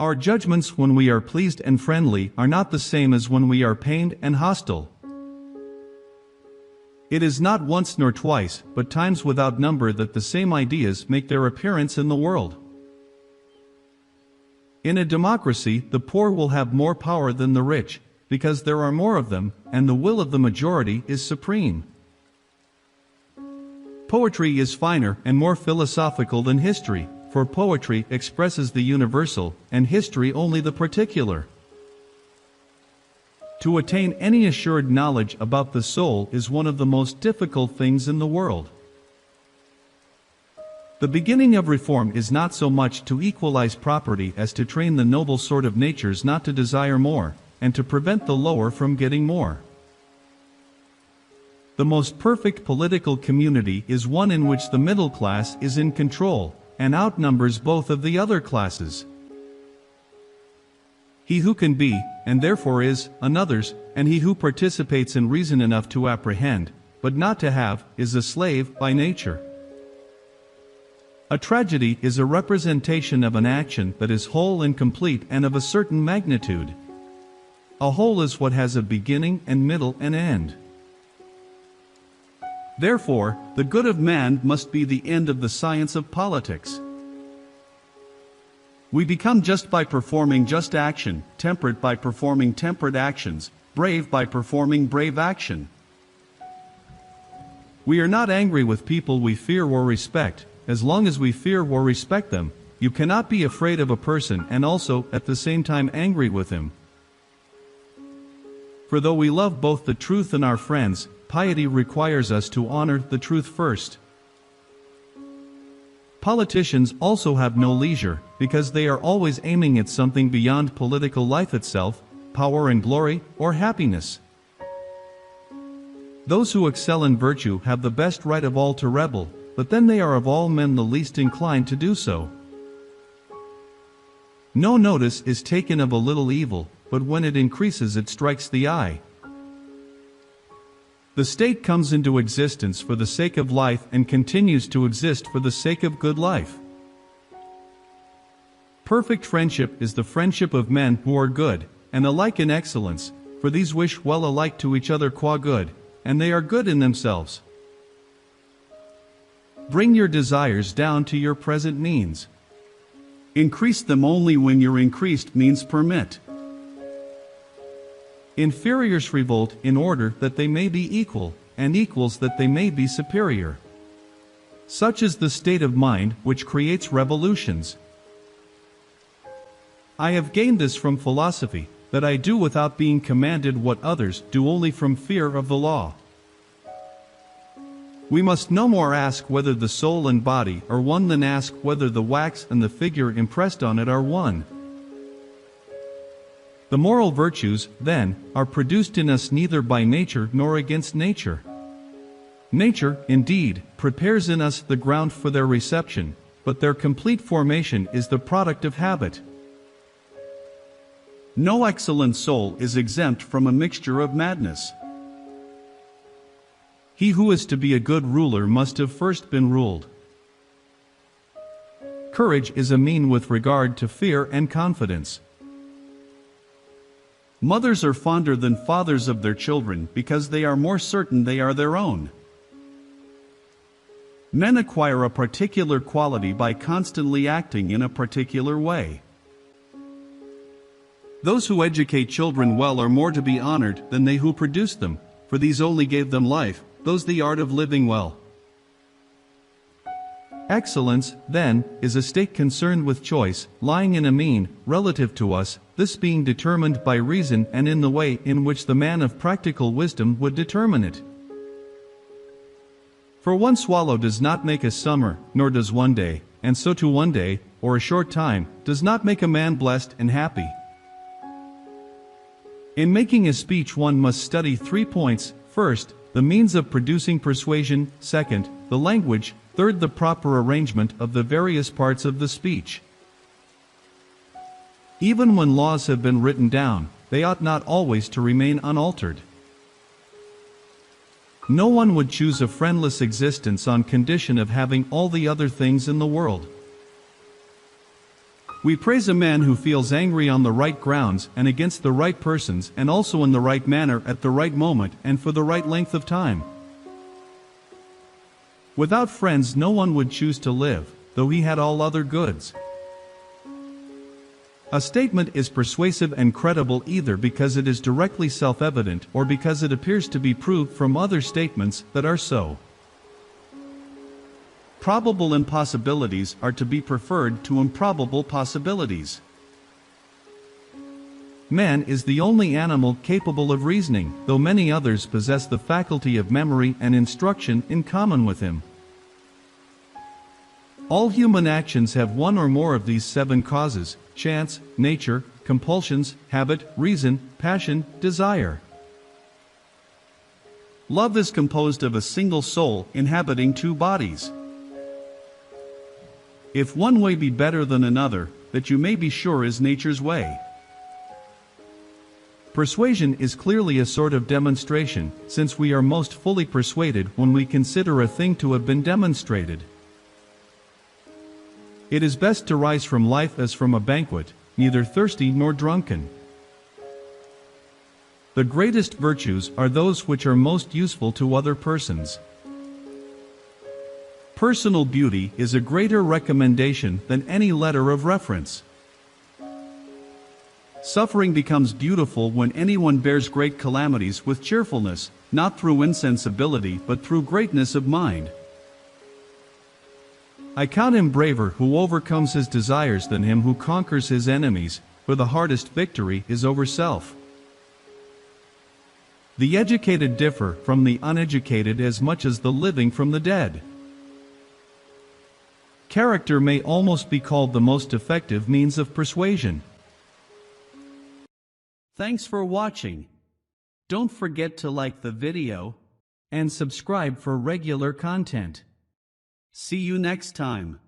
Our judgments when we are pleased and friendly are not the same as when we are pained and hostile. It is not once nor twice, but times without number that the same ideas make their appearance in the world. In a democracy, the poor will have more power than the rich, because there are more of them, and the will of the majority is supreme. Poetry is finer and more philosophical than history, for poetry expresses the universal, and history only the particular. To attain any assured knowledge about the soul is one of the most difficult things in the world. The beginning of reform is not so much to equalize property as to train the noble sort of natures not to desire more, and to prevent the lower from getting more. The most perfect political community is one in which the middle class is in control, and outnumbers both of the other classes. He who can be, and therefore is, another's, and he who participates in reason enough to apprehend, but not to have, is a slave by nature. A tragedy is a representation of an action that is whole and complete and of a certain magnitude. A whole is what has a beginning and middle and end. Therefore, the good of man must be the end of the science of politics. We become just by performing just action, temperate by performing temperate actions, brave by performing brave action. We are not angry with people we fear or respect. As long as we fear or respect them, you cannot be afraid of a person and also, at the same time, angry with him. For though we love both the truth and our friends, piety requires us to honor the truth first. Politicians also have no leisure, because they are always aiming at something beyond political life itself, power and glory, or happiness. Those who excel in virtue have the best right of all to rebel, but then they are of all men the least inclined to do so. No notice is taken of a little evil, but when it increases it strikes the eye. The state comes into existence for the sake of life and continues to exist for the sake of good life. Perfect friendship is the friendship of men who are good, and alike in excellence, for these wish well alike to each other qua good, and they are good in themselves. Bring your desires down to your present means. Increase them only when your increased means permit. Inferiors revolt in order that they may be equal, and equals that they may be superior. Such is the state of mind which creates revolutions. I have gained this from philosophy, that I do without being commanded what others do only from fear of the law. We must no more ask whether the soul and body are one than ask whether the wax and the figure impressed on it are one. The moral virtues, then, are produced in us neither by nature nor against nature. Nature, indeed, prepares in us the ground for their reception, but their complete formation is the product of habit. No excellent soul is exempt from a mixture of madness. He who is to be a good ruler must have first been ruled. Courage is a mean with regard to fear and confidence. Mothers are fonder than fathers of their children because they are more certain they are their own. Men acquire a particular quality by constantly acting in a particular way. Those who educate children well are more to be honored than they who produce them, for these only gave them life, those the art of living well. Excellence, then, is a state concerned with choice, lying in a mean, relative to us, this being determined by reason and in the way in which the man of practical wisdom would determine it. For one swallow does not make a summer, nor does one day, and so to one day, or a short time, does not make a man blessed and happy. In making a speech one must study 3 points: first, the means of producing persuasion; second, the language; third, the proper arrangement of the various parts of the speech. Even when laws have been written down, they ought not always to remain unaltered. No one would choose a friendless existence on condition of having all the other things in the world. We praise a man who feels angry on the right grounds and against the right persons and also in the right manner at the right moment and for the right length of time. Without friends no one would choose to live, though he had all other goods. A statement is persuasive and credible either because it is directly self-evident or because it appears to be proved from other statements that are so. Probable impossibilities are to be preferred to improbable possibilities. Man is the only animal capable of reasoning, though many others possess the faculty of memory and instruction in common with him. All human actions have one or more of these 7 causes: chance, nature, compulsions, habit, reason, passion, desire. Love is composed of a single soul inhabiting 2 bodies. If one way be better than another, that you may be sure is nature's way. Persuasion is clearly a sort of demonstration, since we are most fully persuaded when we consider a thing to have been demonstrated. It is best to rise from life as from a banquet, neither thirsty nor drunken. The greatest virtues are those which are most useful to other persons. Personal beauty is a greater recommendation than any letter of reference. Suffering becomes beautiful when anyone bears great calamities with cheerfulness, not through insensibility but through greatness of mind. I count him braver who overcomes his desires than him who conquers his enemies, for the hardest victory is over self. The educated differ from the uneducated as much as the living from the dead. Character may almost be called the most effective means of persuasion. Thanks for watching. Don't forget to like the video and subscribe for regular content. See you next time.